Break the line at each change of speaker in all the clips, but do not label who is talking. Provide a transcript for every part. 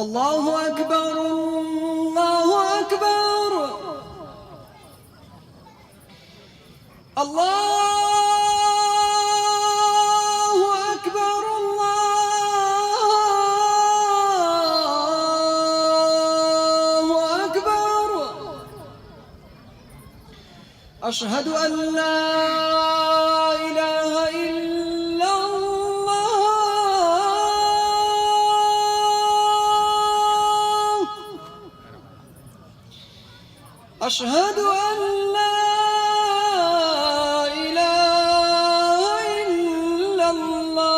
الله أكبر الله أكبر الله أكبر الله أكبر. أشهد أن لا إله إلا الله. أشهد أن لا إله إلا الله.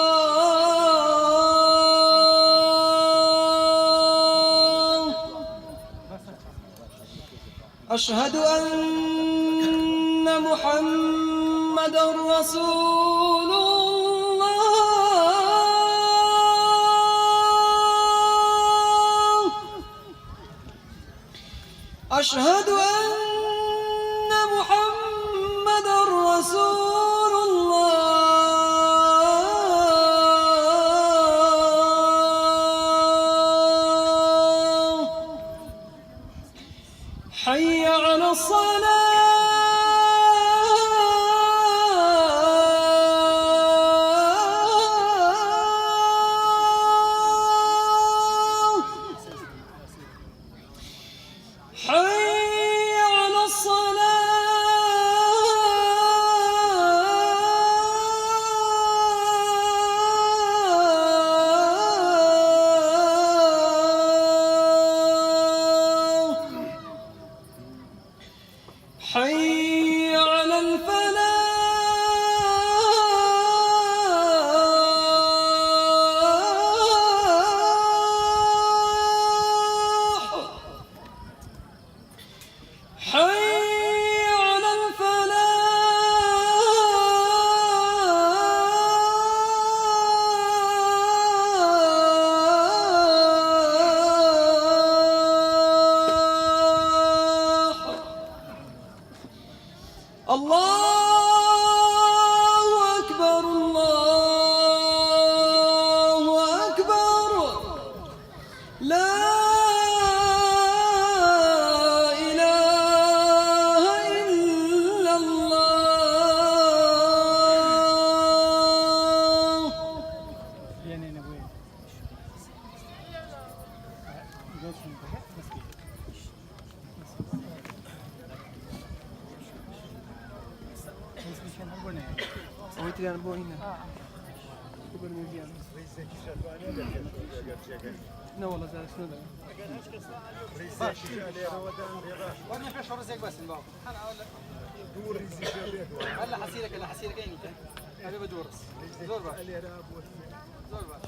أشهد أن محمدًا رسول الله. أشهد أن محمدًا رسول الله. حي على الصلاة. حي على الصلاة. حي على الفلاح. حي على الفلاح. الله أكبر الله أكبر. لا إله إلا الله.
نه والله زاد شنو ده؟ وانا في شهر زيك بس الباب. دور هلا حسيرك هلا حسيرك عيني ابي بدور زور بقى زور بقى